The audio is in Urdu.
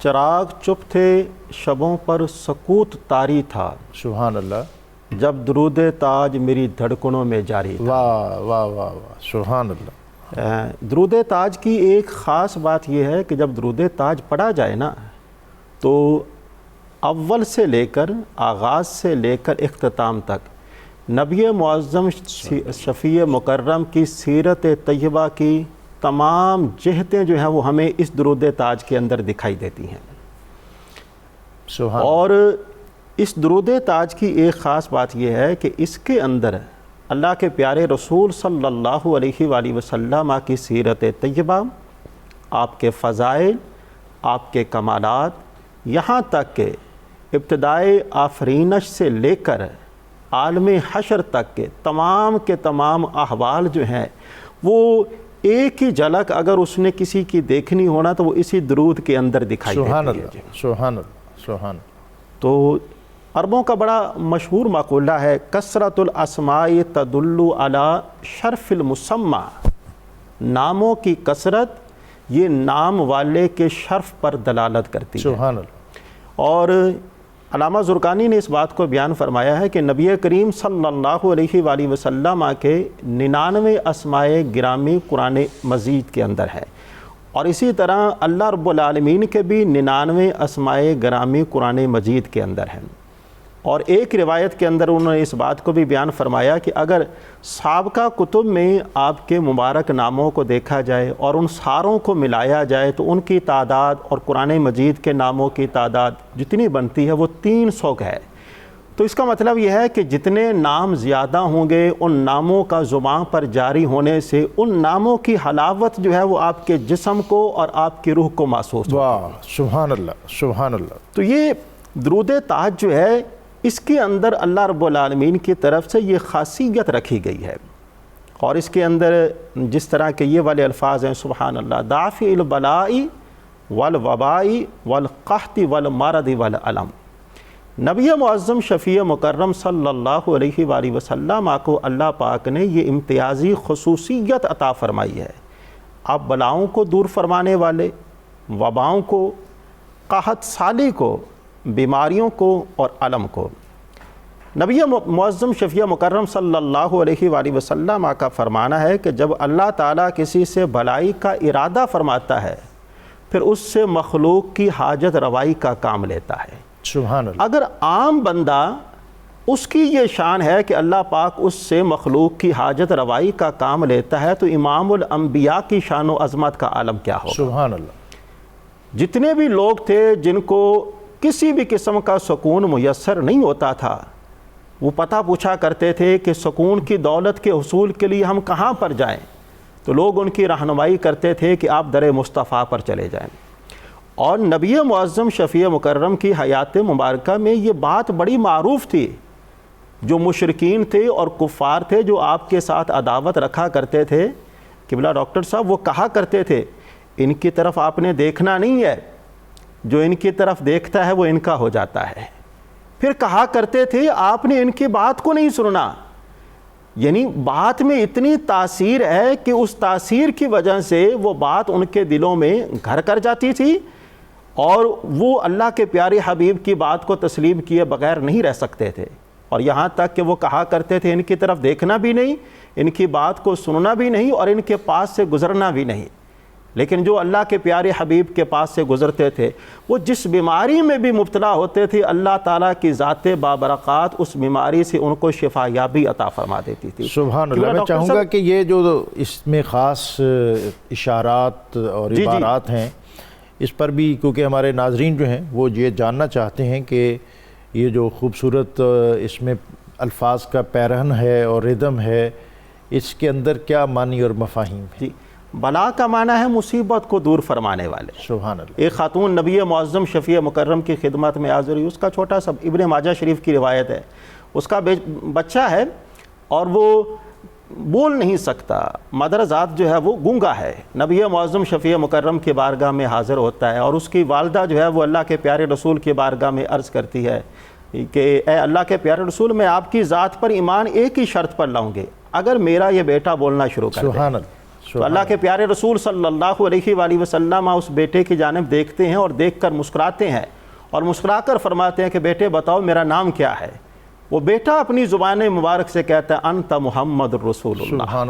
چراغ چپ تھے شبوں پر سکوت طاری تھا، سبحان اللہ، جب درود تاج میری دھڑکنوں میں جاری تھا۔ واہ واہ واہ واہ، سبحان اللہ۔ درود تاج کی ایک خاص بات یہ ہے کہ جب درود تاج پڑھا جائے نا تو اول سے لے کر آغاز سے لے کر اختتام تک نبی معظم شفیع مکرم کی سیرت طیبہ کی تمام جہتیں جو ہیں وہ ہمیں اس درود تاج کے اندر دکھائی دیتی ہیں۔ سبحان اور اس درود تاج کی ایک خاص بات یہ ہے کہ اس کے اندر اللہ کے پیارے رسول صلی اللہ علیہ وآلہ وسلم کی سیرت طیبہ، آپ کے فضائل، آپ کے کمالات، یہاں تک کہ ابتدائے آفرینش سے لے کر عالم حشر تک کے تمام احوال جو ہیں وہ ایک ہی جھلک اگر اس نے کسی کی دیکھنی ہونا تو وہ اسی درود کے اندر دکھائی دیتی ہے۔ سبحان اللہ، سبحان اللہ، سبحان اللہ۔ تو عربوں کا بڑا مشہور مقولہ ہے، کثرت الاسماء تدل علی شرف المسمى، ناموں کی کثرت یہ نام والے کے شرف پر دلالت کرتی ہے۔ سبحان اللہ۔ اور علامہ زرقانی نے اس بات کو بیان فرمایا ہے کہ نبی کریم صلی اللہ علیہ وآلہ وسلم کے 99 اسماء گرامی قرآن مجید کے اندر ہے، اور اسی طرح اللہ رب العالمین کے بھی 99 اسماء گرامی قرآن مجید کے اندر ہیں۔ اور ایک روایت کے اندر انہوں نے اس بات کو بھی بیان فرمایا کہ اگر سابقہ کتب میں آپ کے مبارک ناموں کو دیکھا جائے اور ان ساروں کو ملایا جائے تو ان کی تعداد اور قرآن مجید کے ناموں کی تعداد جتنی بنتی ہے وہ 300 ہے۔ تو اس کا مطلب یہ ہے کہ جتنے نام زیادہ ہوں گے ان ناموں کا زبان پر جاری ہونے سے ان ناموں کی حلاوت جو ہے وہ آپ کے جسم کو اور آپ کی روح کو محسوس ہوتی ہے۔ واہ، سبحان اللہ، سبحان اللہ۔ تو یہ درود تاج جو ہے اس کے اندر اللہ رب العالمین کی طرف سے یہ خاصیت رکھی گئی ہے، اور اس کے اندر جس طرح کے یہ والے الفاظ ہیں، سبحان اللہ، دافع البلاء والوباء والقحط والمرض والالم۔ نبی معظم شفیع مکرم صلی اللہ علیہ وآلہ وسلم کو اللہ پاک نے یہ امتیازی خصوصیت عطا فرمائی ہے، آپ بلاؤں کو دور فرمانے والے، وباؤں کو، قحط سالی کو، بیماریوں کو اور علم کو۔ نبی معظم شفیع مکرم صلی اللہ علیہ وآلہ وسلم کا فرمانا ہے کہ جب اللہ تعالیٰ کسی سے بھلائی کا ارادہ فرماتا ہے پھر اس سے مخلوق کی حاجت روائی کا کام لیتا ہے۔ سبحان اللہ۔ اگر عام بندہ اس کی یہ شان ہے کہ اللہ پاک اس سے مخلوق کی حاجت روائی کا کام لیتا ہے تو امام الانبیاء کی شان و عظمت کا عالم کیا ہوگا۔ سبحان اللہ۔ جتنے بھی لوگ تھے جن کو کسی بھی قسم کا سکون میسر نہیں ہوتا تھا وہ پتہ پوچھا کرتے تھے کہ سکون کی دولت کے حصول کے لیے ہم کہاں پر جائیں، تو لوگ ان کی رہنمائی کرتے تھے کہ آپ در مصطفیٰ پر چلے جائیں۔ اور نبی معظم شفیع مکرم کی حیات مبارکہ میں یہ بات بڑی معروف تھی، جو مشرکین تھے اور کفار تھے جو آپ کے ساتھ عداوت رکھا کرتے تھے، قبلہ ڈاکٹر صاحب وہ کہا کرتے تھے ان کی طرف آپ نے دیکھنا نہیں ہے، جو ان کی طرف دیکھتا ہے وہ ان کا ہو جاتا ہے۔ پھر کہا کرتے تھے آپ نے ان کی بات کو نہیں سننا، یعنی بات میں اتنی تاثیر ہے کہ اس تاثیر کی وجہ سے وہ بات ان کے دلوں میں گھر کر جاتی تھی اور وہ اللہ کے پیارے حبیب کی بات کو تسلیم کیے بغیر نہیں رہ سکتے تھے، اور یہاں تک کہ وہ کہا کرتے تھے ان کی طرف دیکھنا بھی نہیں، ان کی بات کو سننا بھی نہیں اور ان کے پاس سے گزرنا بھی نہیں۔ لیکن جو اللہ کے پیارے حبیب کے پاس سے گزرتے تھے وہ جس بیماری میں بھی مبتلا ہوتے تھے اللہ تعالیٰ کی ذات بابرکات اس بیماری سے ان کو شفا یابی عطا فرما دیتی تھی۔ سبحان اللہ۔ میں چاہوں گا کہ یہ جو اس میں خاص اشارات اور عبارات ہیں اس پر بھی، کیونکہ ہمارے ناظرین جو ہیں وہ یہ جاننا چاہتے ہیں کہ یہ جو خوبصورت اس میں الفاظ کا پیرہن ہے اور ردم ہے، اس کے اندر کیا معنی اور مفاہیم ہیں؟ بلا کا معنی ہے مصیبت کو دور فرمانے والے۔ سبحان اللہ۔ ایک خاتون نبی معظم شفیع مکرم کی خدمت میں حاضر ہوئی، اس کا چھوٹا سا ابن ماجہ شریف کی روایت ہے، اس کا بچہ ہے اور وہ بول نہیں سکتا، مدر ذات جو ہے وہ گونگا ہے، نبی معظم شفیع مکرم کی بارگاہ میں حاضر ہوتا ہے اور اس کی والدہ جو ہے وہ اللہ کے پیارے رسول کی بارگاہ میں عرض کرتی ہے کہ اے اللہ کے پیارے رسول، میں آپ کی ذات پر ایمان ایک ہی شرط پر لاؤں گے، اگر میرا یہ بیٹا بولنا شروع کر دے۔ سبحان اللہ، تو اللہ کے پیارے رسول صلی اللہ علیہ وآلہ وسلم اس بیٹے کی جانب دیکھتے ہیں اور دیکھ کر مسکراتے ہیں اور مسکرا کر فرماتے ہیں کہ بیٹے بتاؤ میرا نام کیا ہے؟ وہ بیٹا اپنی زبان مبارک سے کہتا ہے انت محمد رسول اللہ۔